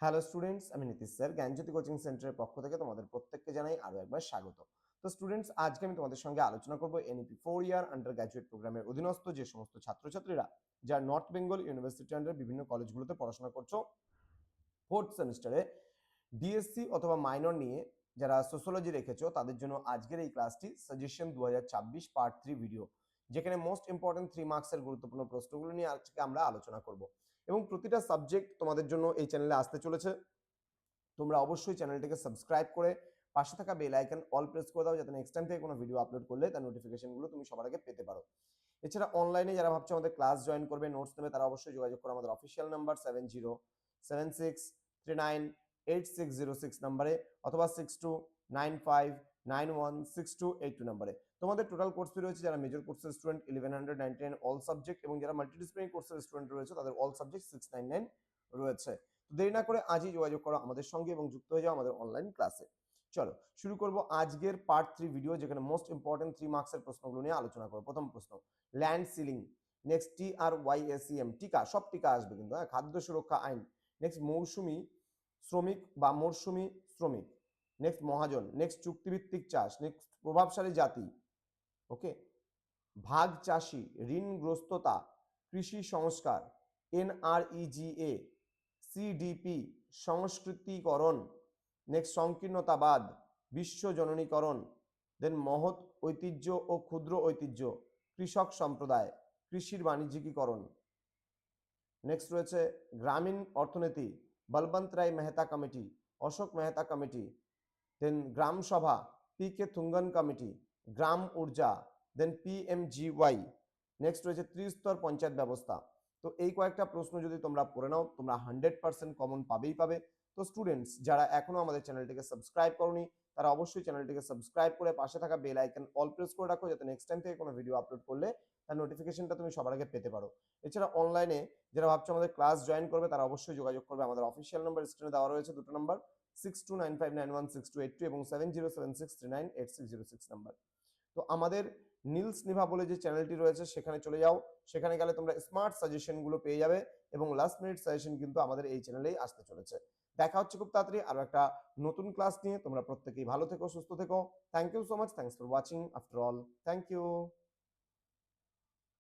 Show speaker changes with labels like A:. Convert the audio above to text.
A: Hello students, আমি Nitish sir জ্ঞানজ্যোতি coaching সেন্টারের পক্ষ থেকে তোমাদের প্রত্যেককে জানাই আরো একবার স্বাগত। তো স্টুডেন্টস, আজকে আমি তোমাদের সঙ্গে আলোচনা করব এনইপি 4 ইয়ার আন্ডার গ্র্যাজুয়েট প্রোগ্রামের অধীনস্থ যে সমস্ত ছাত্রছাত্রীরা যারা নর্থ বেঙ্গল ইউনিভার্সিটি আন্ডার বিভিন্ন কলেজগুলোতে পড়াশোনা করছো ফোর্থ সেমিস্টারে ডিএসসি অথবা মাইনর নিয়ে যারা সোশ্যোলজি রেখেছো তাদের জন্য আজকের এই ক্লাসটি সাজেশন 2024 পার্ট 3 ভিডিও, যেখানে মোস্ট ইম্পর্টেন্ট 3 মার্কসের গুরুত্বপূর্ণ প্রশ্নগুলো নিয়ে আজকে আমরা আলোচনা করব এবং প্রতিটা সাবজেক্ট তোমাদের জন্য এই চ্যানেলে আসতে চলেছে। তোমরা অবশ্যই চ্যানেলটিকে সাবস্ক্রাইব করে পাশে থাকা বেল আইকন অল প্রেস করে দাও, যাতে নেক্সট টাইম থেকে কোনো ভিডিও আপলোড করলে তার নোটিফিকেশনগুলো তুমি সবার আগে পেতে পারো। এছাড়া অনলাইনে যারা ভাবছো আমাদের ক্লাস জয়েন করবে, নোটস নেবে, তারা অবশ্যই যোগাযোগ করো আমাদের অফিসিয়াল নাম্বার 7076398606 নাম্বারে অথবা 6295916282 নাম্বারে। তোমাদের টোটাল কোর্স ফি রয়েছে যারা মেজর কোর্সের স্টুডেন্ট 1199 অল সাবজেক্ট, এবং যারা মাল্টিডিসিপ্লিনারি কোর্সের স্টুডেন্ট রয়েছে তাদের অল সাবজেক্ট 699 রয়েছে। তো দেরি না করে আজই যোগাযোগ করো আমাদের সঙ্গে এবং যুক্ত হয়ে যাও আমাদের অনলাইন ক্লাসে। চলো শুরু করব আজকের পার্ট 3 ভিডিও, যেখানে মোস্ট ইম্পর্টেন্ট 3 মার্কসের প্রশ্নগুলো নিয়ে আলোচনা করব। প্রথম প্রশ্ন, ল্যান্ড সিলিং। নেক্সট TRYSEM, টিকা, সব টিকা আসবে কিন্তু, হ্যাঁ। খাদ্য সুরক্ষা আইন। নেক্সট মৌসুমী শ্রমিক বা মরশুমি শ্রমিক। নেক্সট মহাজন। নেক্সট চুক্তিভিত্তিক চাষ। নেক্সট প্রভাবশালী জাতি। ওকে, ভাগ চাষী, ঋণগ্রস্ততা, কৃষি সংস্কার, NREGA, CDP, সংস্কৃতিকরণ। নেক্সট সংকীর্ণতাবাদ, বিশ্বজননীকরণ। দেন মহৎ ঐতিহ্য ও ক্ষুদ্র ঐতিহ্য, কৃষক সম্প্রদায়, কৃষির বাণিজ্যিকীকরণ। নেক্সট রয়েছে গ্রামীণ অর্থনীতি, বলবন্ত রায় মেহতা কমিটি, অশোক মেহতা কমিটি। দেন গ্রাম সভা, PK থুঙ্গন কমিটি। গ্রাম ঊর্জা, দেন PMGY। নেক্সট রয়েছে ত্রিস্তর পঞ্চায়েত ব্যবস্থা। তো এই কয়েকটা প্রশ্ন যদি তোমরা পড়ে নাও, তোমরা 100% কমন পাবেই পাবে। তো স্টুডেন্টস, যারা এখনো আমাদের চ্যানেলটিকে সাবস্ক্রাইব করনি তারা অবশ্যই চ্যানেলটিকে সাবস্ক্রাইব করে পাশে থাকা বেল আইকন অল প্রেস করে রাখো, যাতে নেক্সট টাইম থেকে কোনো ভিডিও আপলোড করলে তার নোটিফিকেশনটা তুমি সবার আগে পেতে পারো। এছাড়া অনলাইনে যারা ভাবছো আমাদের ক্লাস জয়েন করবে তারা অবশ্যই যোগাযোগ করবে আমাদের অফিসিয়াল নাম্বার স্ক্রিনে দেওয়া রয়েছে, দুটো নাম্বার 6295916282 এবং 7076398606 নাম্বার। তো আমাদের নীলস নিভা বলে যে চ্যানেলটি রয়েছে সেখানে চলে যাও, সেখানে গেলে তোমরা স্মার্ট সাজেশন গুলো পেয়ে যাবে এবং লাস্ট মিনিট সাজেশন কিন্তু আমাদের এই চ্যানেলেই আসতে চলেছে। দেখা হচ্ছে খুব তাড়াতাড়ি আরো একটা নতুন ক্লাস নিয়ে। তোমরা প্রত্যেকেই ভালো থেকো, সুস্থ থেকো। Thank you so much, thanks for watching after all, thank you.